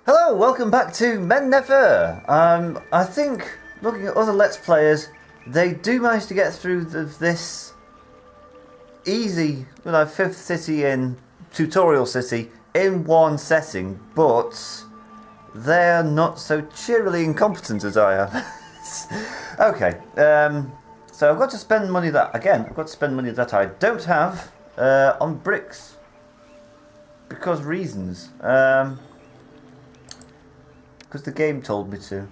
Hello, welcome back to Men-nefer. I think, looking at other Let's Players, they do manage to get through this easy, fifth city in tutorial city in one setting, but they're not so cheerily incompetent as I am. Okay, so I've got to spend money that I don't have on bricks because reasons. Because the game told me to.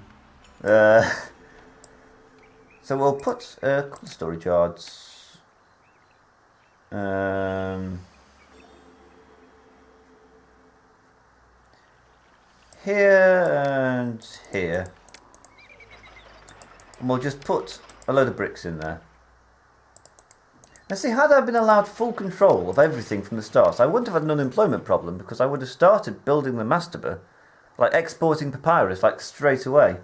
So we'll put a couple of storage yards. Here and here. And we'll just put a load of bricks in there. Now see, had I been allowed full control of everything from the start, I wouldn't have had an unemployment problem because I would have started building the Mastaba, like exporting papyrus like straight away,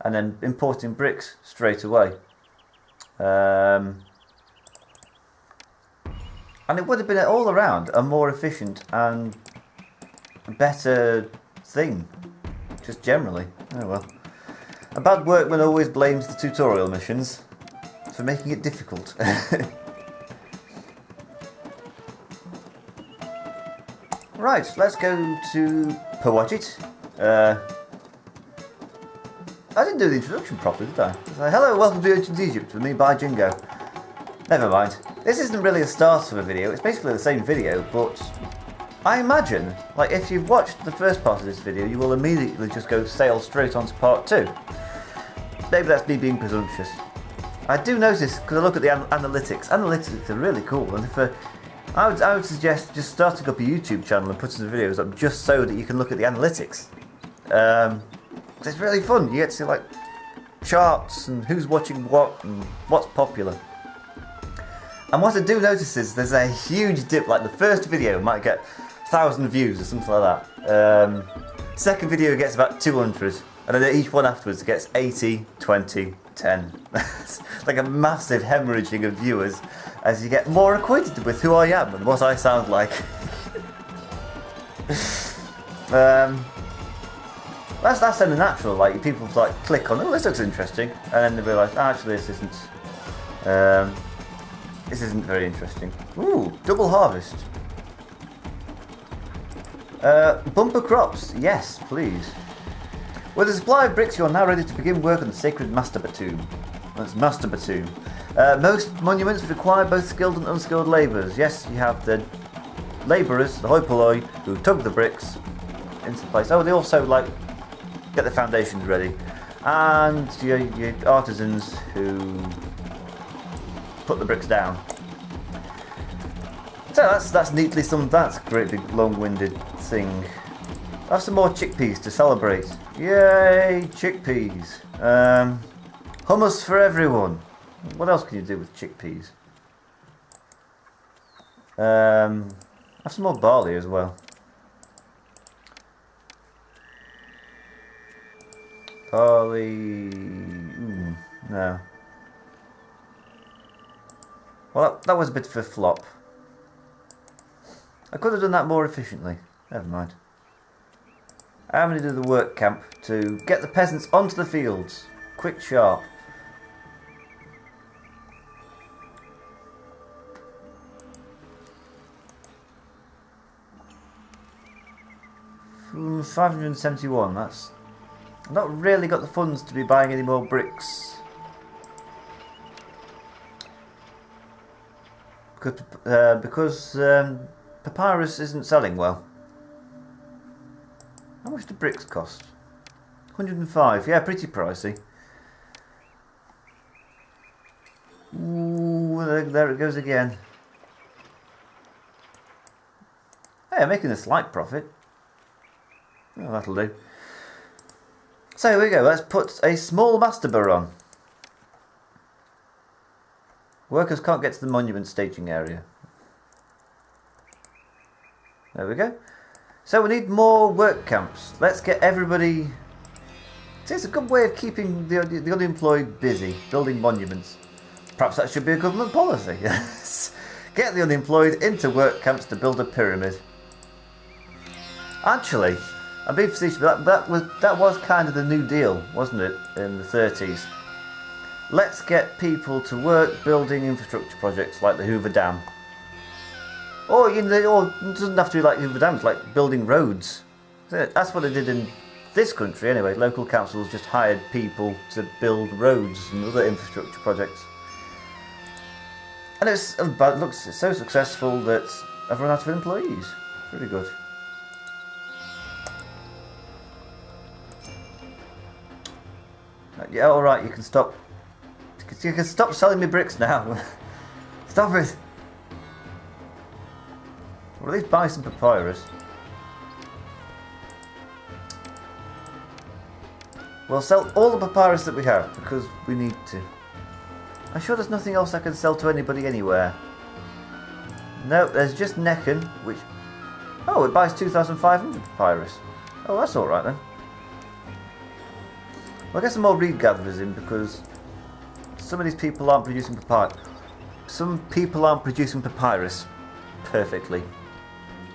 and then importing bricks straight away. And it would have been all around a more efficient and better thing, just generally. Oh well. A bad workman always blames the tutorial missions for making it difficult. Right, let's go to Pawajit. I didn't do the introduction properly, did I? Hello, welcome to Ancient Egypt with me by Jingo. Never mind. This isn't really a start of a video, it's basically the same video, but I imagine, like, if you've watched the first part of this video, you will immediately just go sail straight on to part 2. Maybe that's me being presumptuous. I do notice, because I look at the analytics. Analytics are really cool, and I would suggest just starting up a YouTube channel and putting the videos up just so that you can look at the analytics. It's really fun. You get to see like charts and who's watching what and what's popular. And what I do notice is there's a huge dip. Like the first video might get 1,000 views or something like that. Second video gets about 200, and then each one afterwards gets 80, 20, 10. It's like a massive hemorrhaging of viewers as you get more acquainted with who I am and what I sound like. That's only natural. Like people like click on, oh, this looks interesting, and then they realise, actually, this isn't very interesting. Ooh, double harvest. Bumper crops, yes, please. With a supply of bricks, you are now ready to begin work on the sacred Mastaba tomb. That's Mastaba tomb. Most monuments require both skilled and unskilled labourers. Yes, you have the labourers, the hoi polloi, who tug the bricks into place. Oh, they also like get the foundations ready, and your artisans who put the bricks down. So that's neatly summed. That's a great big long-winded thing. I have some more chickpeas to celebrate. Yay, chickpeas! Hummus for everyone. What else can you do with chickpeas? Have some more barley as well. Barley. No. Well, that was a bit of a flop. I could have done that more efficiently. Never mind. I'm going to do the work camp to get the peasants onto the fields. Quick, sharp. From 571, that's... I've not really got the funds to be buying any more bricks. Because papyrus isn't selling well. How much do bricks cost? 105, yeah, pretty pricey. Ooh, there it goes again. Hey, I'm making a slight profit. Oh, that'll do. So here we go, let's put a small Mastaba on. Workers can't get to the monument staging area. There we go. So we need more work camps. Let's get everybody... See, it's a good way of keeping the unemployed busy, building monuments. Perhaps that should be a government policy. Yes. Get the unemployed into work camps to build a pyramid. Actually, I'm being facetious, but that was kind of the New Deal, wasn't it, in the 30s? Let's get people to work building infrastructure projects like the Hoover Dam. Or, you know, or it doesn't have to be like Hoover Dam, it's like building roads. That's what they did in this country anyway. Local councils just hired people to build roads and other infrastructure projects. And it looks so successful that I've run out of employees. Pretty good. Yeah, alright, you can stop. You can stop selling me bricks now. Stop it. Well, at least buy some papyrus. We'll sell all the papyrus that we have because we need to. I'm sure there's nothing else I can sell to anybody anywhere. No, there's just Necken, which... Oh, it buys 2,500 papyrus. Oh, that's alright then. Well, I'll get some more reed gatherers in because some of these people aren't producing papyrus. Some people aren't producing papyrus perfectly.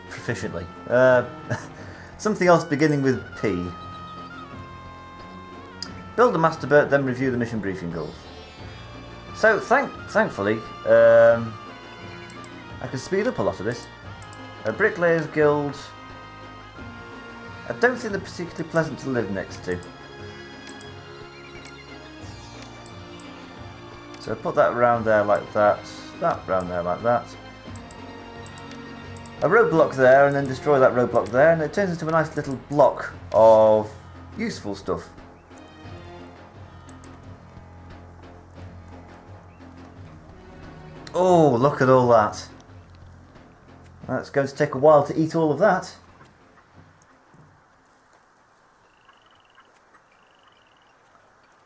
Proficiently. Something else beginning with P. Build a Mastaba, then review the mission briefing goals. So, thankfully, I can speed up a lot of this. A Bricklayers Guild. I don't think they're particularly pleasant to live next to. So put that around there like that, that around there like that. A roadblock there and then destroy that roadblock there and it turns into a nice little block of useful stuff. Oh, look at all that. That's going to take a while to eat all of that.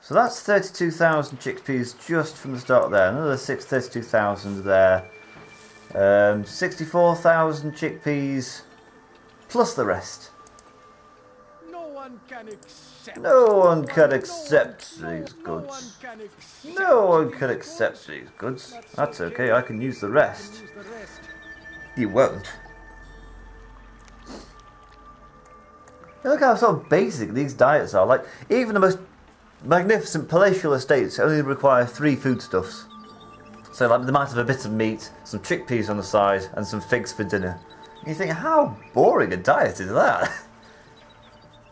So that's 32,000 chickpeas just from the start there. Another 32,000 there. 64,000 chickpeas plus the rest. No one can accept. No one can accept these goods. No one can accept these goods. That's okay, I can use the rest. You won't. Look how sort of basic these diets are. Like, even the most magnificent palatial estates only require 3 foodstuffs. So like they might have a bit of meat, some chickpeas on the side, and some figs for dinner. And you think, how boring a diet is that?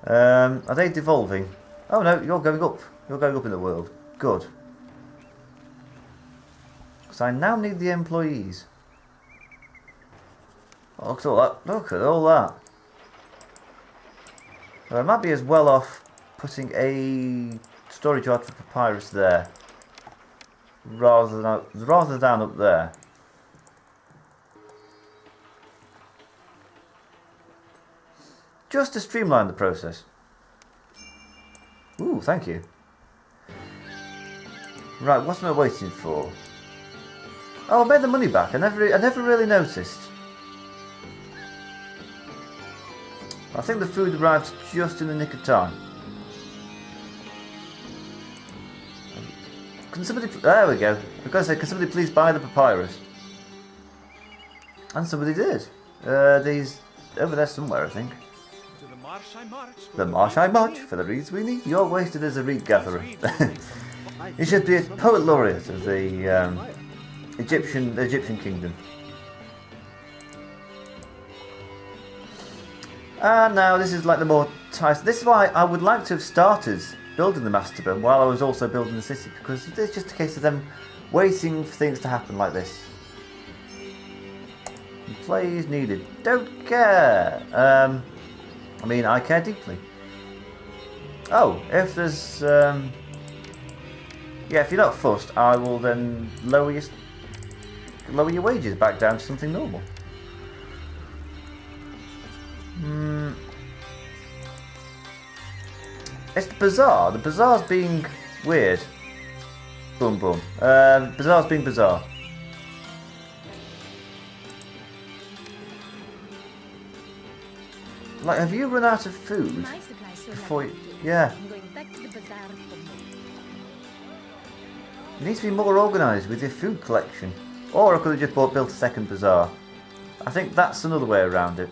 Are they devolving? Oh no, you're going up. You're going up in the world. Good. Because I now need the employees. Oh, look at all that. Look at all that. Well, I might be as well off putting a storage yard for papyrus there. Rather than up there. Just to streamline the process. Ooh, thank you. Right, what am I waiting for? Oh, I made the money back. I never really noticed. I think the food arrived just in the nick of time. Can somebody... There we go. I've got to say, can somebody please buy the papyrus? And somebody did. These... Over there somewhere, I think. The marsh I march, for the reeds we need. You're wasted as a reed gatherer. You should be a poet laureate of the Egyptian kingdom. And now this is like the more tight. This is why I would like to have started building the Mastaba while I was also building the city, because it's just a case of them waiting for things to happen like this. Employees needed. Don't care. I mean, I care deeply. Oh, if there's yeah, if you're not fussed, I will then lower your wages back down to something normal. It's the bazaar. The bazaar's being weird. Boom, boom. Bazaar's being bizarre. Like, have you run out of food before you... Yeah. You need to be more organised with your food collection. Or I could have just built a second bazaar. I think that's another way around it.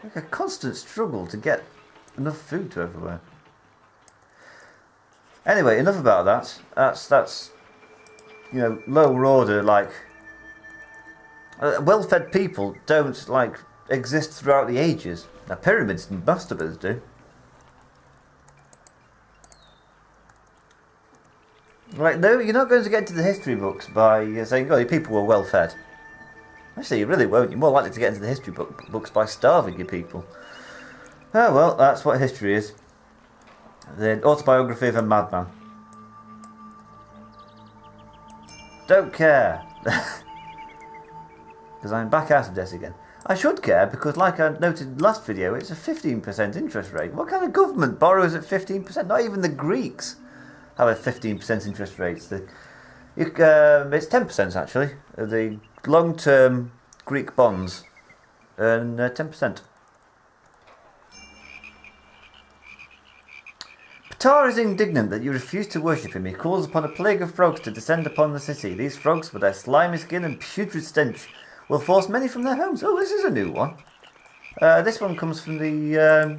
Like a constant struggle to get enough food to everywhere. Anyway, enough about that. That's you know, lower order. Like well-fed people don't like exist throughout the ages. Now pyramids and mastabas do. Like no, you're not going to get into the history books by saying, "Oh, people were well-fed." Actually, you really won't. You're more likely to get into the history books by starving your people. Oh well, that's what history is. The autobiography of a madman. Don't care. Because I'm back out of debt again. I should care because, like I noted last video, it's a 15% interest rate. What kind of government borrows at 15%? Not even the Greeks have a 15% interest rate. It's 10% actually. The long-term Greek bonds earn 10%. Ptah is indignant that you refuse to worship him. He calls upon a plague of frogs to descend upon the city. These frogs, with their slimy skin and putrid stench, will force many from their homes. Oh, this is a new one. This one comes from the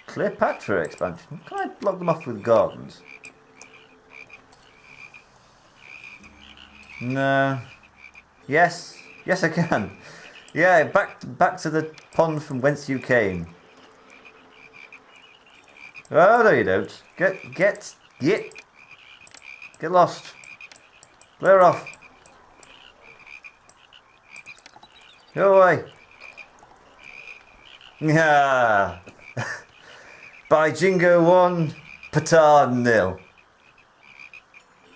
Cleopatra expansion. Can I block them off with gardens? No. Yes. Yes, I can. Yeah, back to the pond from whence you came. Oh, no you don't. Get lost. Clear off. Go away. Yeah. By Jingo 1, Ptah 0.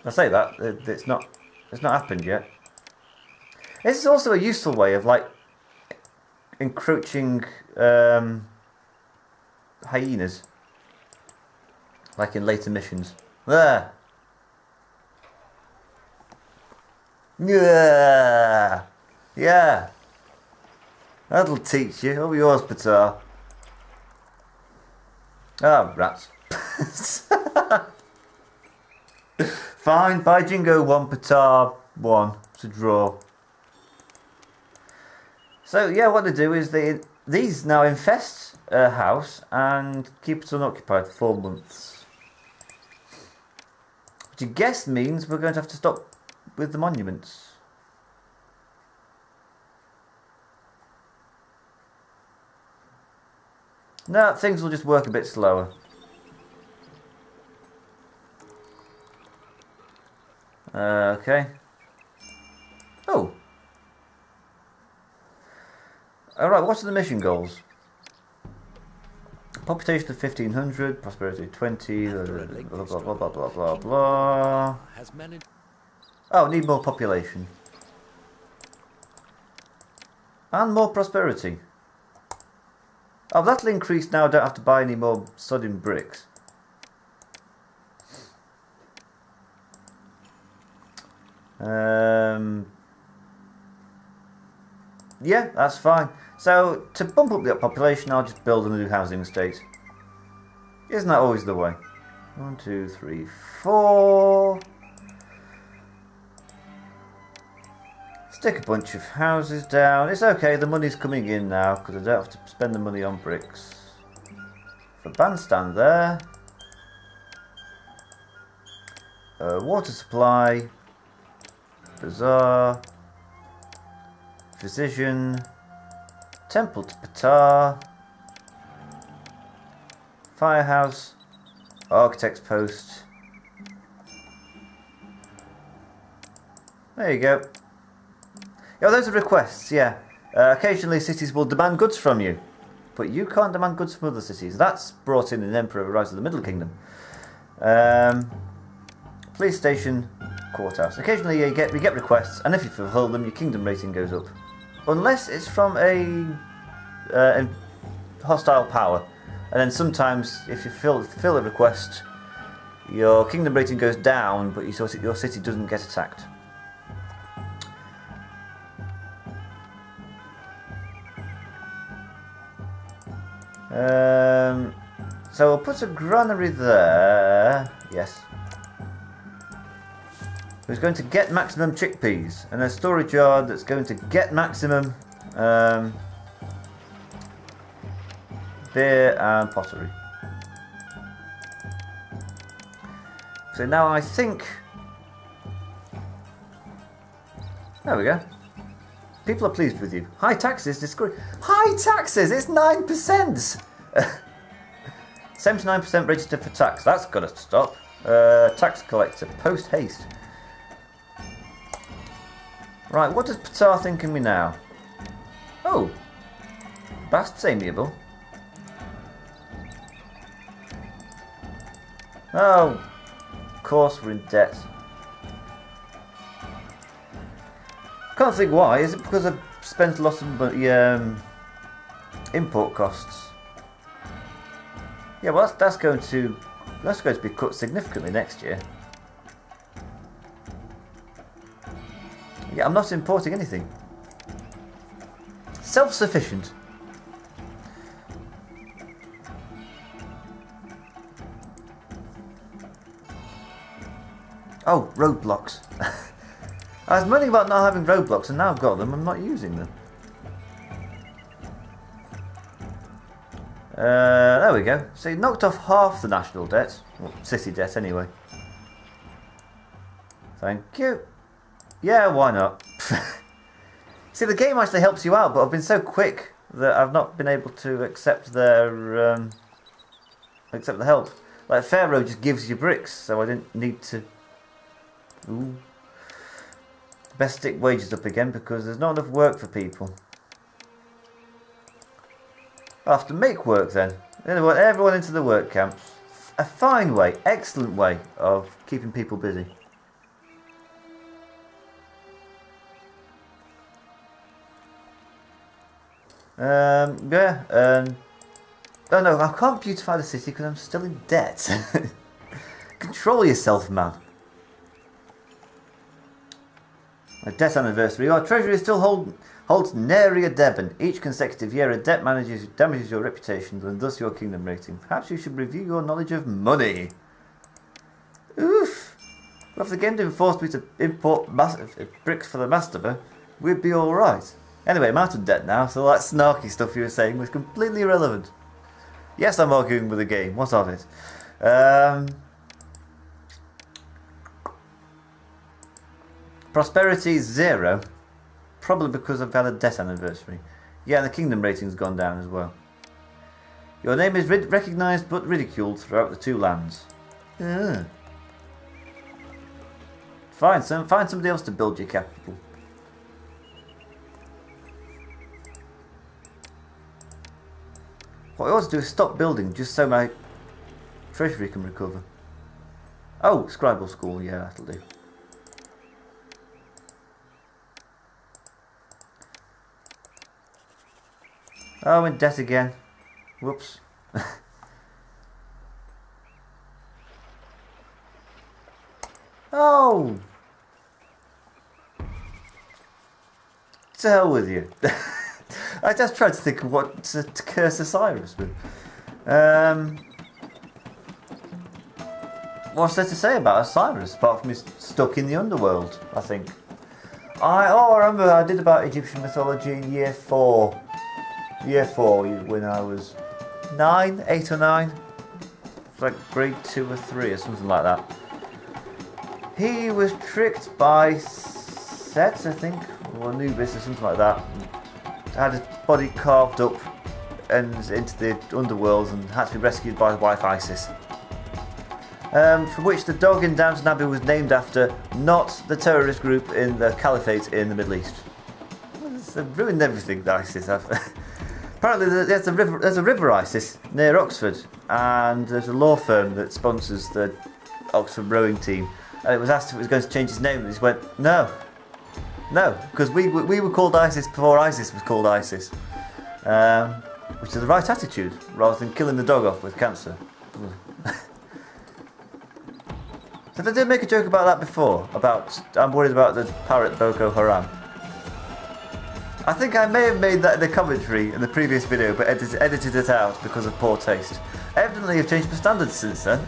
I say that it's not happened yet. This is also a useful way of like encroaching hyenas. Like in later missions. There. Yeah. Yeah. That'll teach you. Over yours, Ptah. Ah, rats. Fine. By Jingo 1, Ptah 1. It's a draw. So yeah, what they do is these now infest a house and keep it unoccupied for 4 months. Which I guess means we're going to have to stop with the monuments. No, things will just work a bit slower. Okay. Oh. Alright, what are the mission goals? Population of 1500, prosperity 20, blah blah blah blah blah blah blah. Oh, need more population. And more prosperity. Oh, that'll increase now, don't have to buy any more sodding bricks. Yeah, that's fine. So, to bump up the population, I'll just build a new housing estate. Isn't that always the way? 1, 2, 3, 4. Stick a bunch of houses down. It's okay, the money's coming in now, because I don't have to spend the money on bricks. For bandstand there. Water supply. Bazaar. Physician. Temple to Ptah. Firehouse. Architect's post. There you go. Yeah, those are requests, yeah. Occasionally cities will demand goods from you. But you can't demand goods from other cities. That's brought in Emperor Rise of the Middle Kingdom. Police station, courthouse. Occasionally you get requests, and if you fulfill them, your kingdom rating goes up. Unless it's from a hostile power. And then sometimes, if you fill a request, your kingdom rating goes down, but your city doesn't get attacked. So we'll put a granary there. Yes. Who's going to get maximum chickpeas, and a storage yard that's going to get maximum beer and pottery. So now I think... There we go. People are pleased with you. High taxes discourage... High taxes! It's 9%! 79% registered for tax. That's got to stop. Tax collector, post haste. Right, what does Ptah think of me now? Oh. Bast's amiable. Oh. Of course we're in debt. Can't think why. Is it because I've spent a lot of money, import costs? Yeah, well that's going to be cut significantly next year. Yeah, I'm not importing anything. Self-sufficient. Oh, roadblocks. I was moaning about not having roadblocks and now I've got them, I'm not using them. There we go. So you knocked off half the national debt. Well, city debt anyway. Thank you. Yeah, why not? See, the game actually helps you out, but I've been so quick that I've not been able to accept their accept the help. Like Pharaoh just gives you bricks, so I didn't need to. Ooh. Best stick wages up again because there's not enough work for people. I'll have to make work then. Everyone into the work camps. A fine way, excellent way of keeping people busy. Yeah. Oh no, I can't beautify the city because I'm still in debt. Control yourself, man. A debt anniversary. Our treasury still holds nary a deben. Each consecutive year, a debt damages your reputation and thus your kingdom rating. Perhaps you should review your knowledge of money. Oof. Well, if the game didn't force me to import bricks for the Mastaba, we'd be alright. Anyway, I'm out of debt now, so that snarky stuff you were saying was completely irrelevant. Yes, I'm arguing with the game. What of it? Prosperity 0. Probably because I've had a debt anniversary. Yeah, and the kingdom rating's gone down as well. Your name is recognised but ridiculed throughout the two lands. Find somebody else to build your capital. What I ought to do is stop building just so my treasury can recover. Oh, scribal school, yeah, that'll do. Oh, in debt again. Whoops. Oh! To hell with you. I just tried to think of what to curse Osiris with. What's there to say about Osiris apart from he's stuck in the underworld, I think. I remember I did about Egyptian mythology in year 4. Year 4 when I was 8 or 9. It's like grade 2 or 3 or something like that. He was tricked by Set, I think, or Anubis or something like that. Had his body carved up and into the underworld and had to be rescued by his wife Isis. For which the dog in Downton Abbey was named after, not the terrorist group in the Caliphate in the Middle East. They've ruined everything that ISIS have. Apparently there's a river ISIS near Oxford, and there's a law firm that sponsors the Oxford rowing team. And it was asked if it was going to change its name, and it went, no, because we were called ISIS before ISIS was called ISIS, which is the right attitude, rather than killing the dog off with cancer. So they did make a joke about that before, about I'm worried about the parrot Boko Haram. I think I may have made that in the commentary in the previous video, but edited it out because of poor taste. Evidently I've changed my standards since then.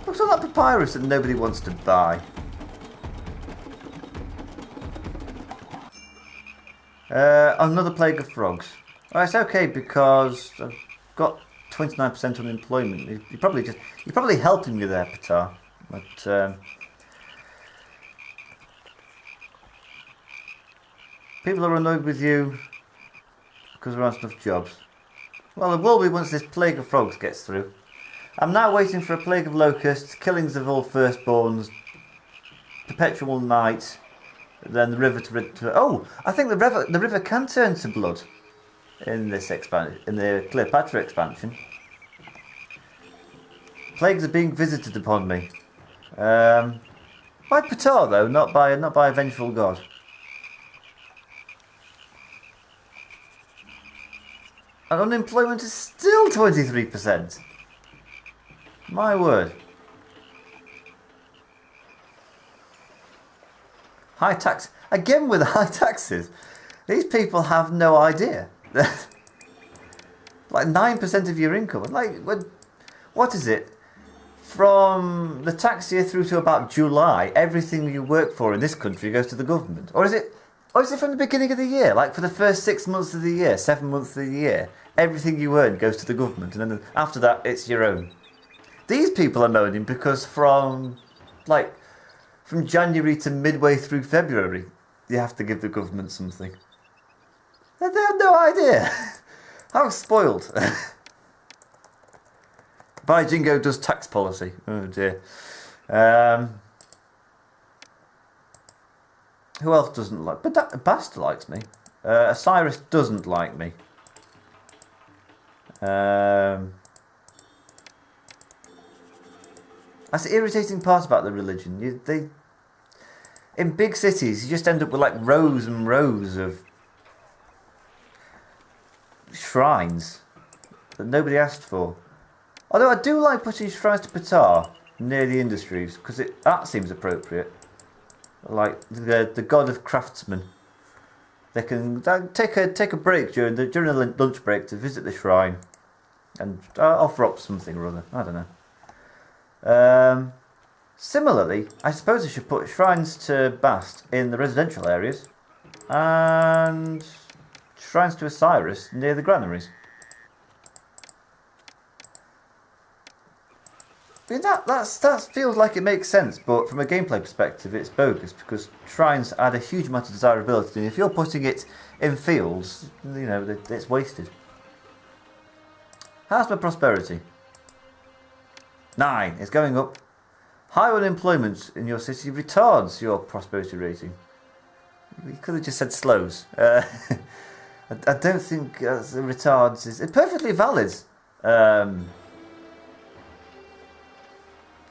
What's all that papyrus that nobody wants to buy? Another plague of frogs. Well, it's okay because I've got 29% unemployment. You're probably helping me there, Patar. But people are annoyed with you because there aren't enough jobs. Well, there will be once this plague of frogs gets through. I'm now waiting for a plague of locusts, killings of all firstborns, perpetual night, then the river to oh, I think the river can turn to blood in this in the Cleopatra expansion. Plagues are being visited upon me. By Ptah though, not by a vengeful god. And unemployment is still 23%. My word. High tax again with high taxes. These people have no idea. Like 9% of your income. Like what is it? From the tax year through to about July, everything you work for in this country goes to the government. Or is it from the beginning of the year? Like for the first 6 months of the year, 7 months of the year, everything you earn goes to the government, and then after that it's your own. These people are moaning because from January to midway through February, you have to give the government something. They have no idea. How spoiled. By Jingo does tax policy. Oh dear. Who else doesn't like? But Bast likes me. Osiris doesn't like me. That's the irritating part about the religion. In big cities, you just end up with like rows and rows of shrines that nobody asked for. Although I do like putting shrines to Ptah near the industries because that seems appropriate. Like the god of craftsmen, they can take a break during a lunch break to visit the shrine and offer up something or other. I don't know. Similarly, I suppose I should put shrines to Bast in the residential areas and shrines to Osiris near the granaries. I mean, that feels like it makes sense, but from a gameplay perspective, it's bogus because shrines add a huge amount of desirability, and if you're putting it in fields, you know, it's wasted. How's my prosperity? 9. It's going up. High unemployment in your city retards your prosperity rating. You could have just said slows. I don't think retards is perfectly valid.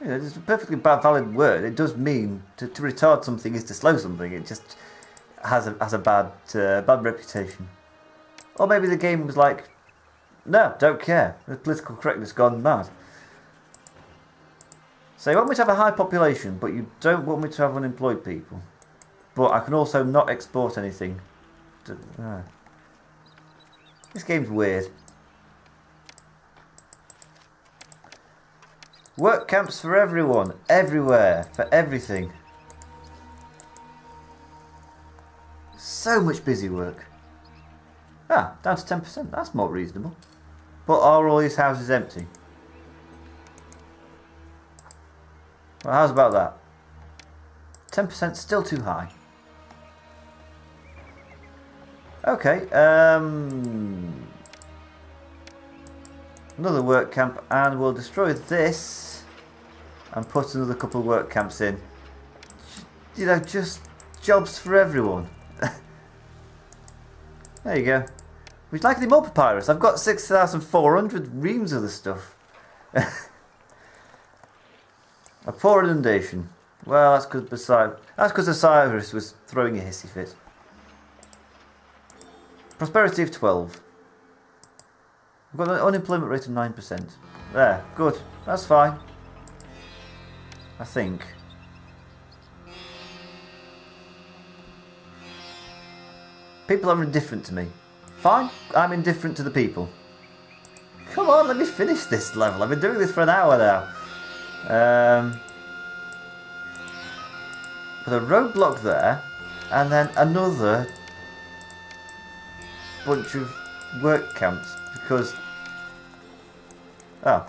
You know, it's a perfectly valid word. It does mean to retard something is to slow something. It just has a bad reputation. Or maybe the game was like, no, don't care. The political correctness gone mad. So you want me to have a high population, but you don't want me to have unemployed people. But I can also not export anything. This game's weird. Work camps for everyone, everywhere, for everything. So much busy work. Down to 10%, that's more reasonable. But are all these houses empty? Well, how's about that? 10% still too high. Okay, another work camp, and we'll destroy this and put another couple of work camps in. You know, just jobs for everyone. There you go. Would you like any more papyrus? I've got 6,400 reams of the stuff. A poor inundation. Well, that's because Osiris was throwing a hissy fit. Prosperity of 12. We've got an unemployment rate of 9%. There, good. That's fine. I think. People are indifferent to me. Fine, I'm indifferent to the people. Come on, let me finish this level. I've been doing this for an hour now. Put a roadblock there, and then another bunch of work camps because... Oh,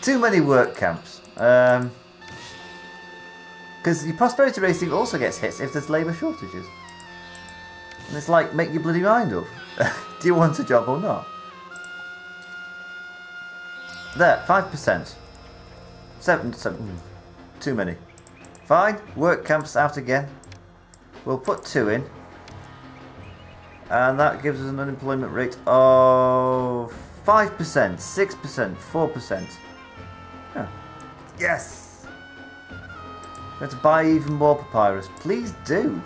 too many work camps. Because your prosperity rating also gets hits if there's labour shortages. And it's like, make your bloody mind up. Do you want a job or not? There, 5%. 7, too many. Fine, work camps out again. We'll put 2 in. And that gives us an unemployment rate of 5%, 6%, 4%. Oh. Yes! We have to buy even more papyrus. Please do.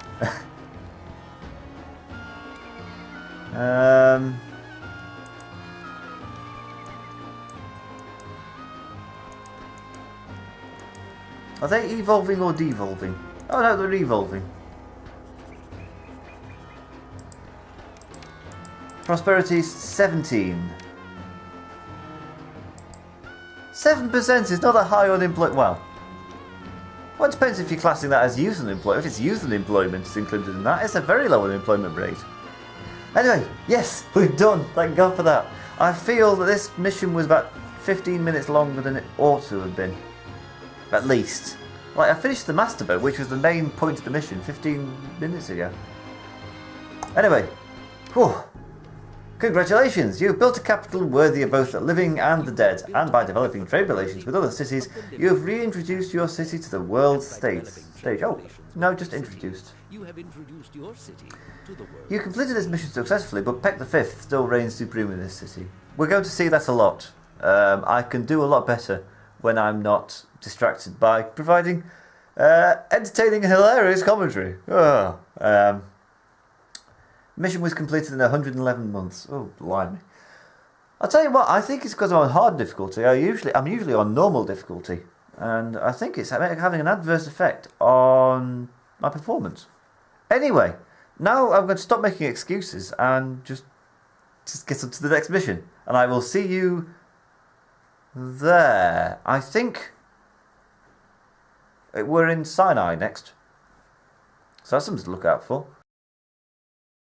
Are they evolving or devolving? Oh no, they're evolving. Prosperity's 17. 7% is not a high unemployment. Well, it depends if you're classing that as youth unemployment. If it's youth unemployment is included in that, it's a very low unemployment rate. Anyway, yes, we're done. Thank God for that. I feel that this mission was about 15 minutes longer than it ought to have been. At least. Like, I finished the Mastaba, which was the main point of the mission, 15 minutes ago. Anyway, whew. Congratulations, you've built a capital worthy of both the living and the dead, and by developing trade relations with other cities, you have reintroduced your city to the world stage. Oh, no, just introduced. You have introduced your city to the world. You completed this mission successfully, but Peck V still reigns supreme in this city. We're going to see that a lot. I can do a lot better when I'm not distracted by providing entertaining and hilarious commentary. Mission was completed in 111 months. Oh, blimey. I'll tell you what, I think it's because I'm on hard difficulty. I'm usually on normal difficulty. And I think it's having an adverse effect on my performance. Anyway, now I'm going to stop making excuses and just get on to the next mission. And I will see you there. I think we're in Sinai next. So that's something to look out for.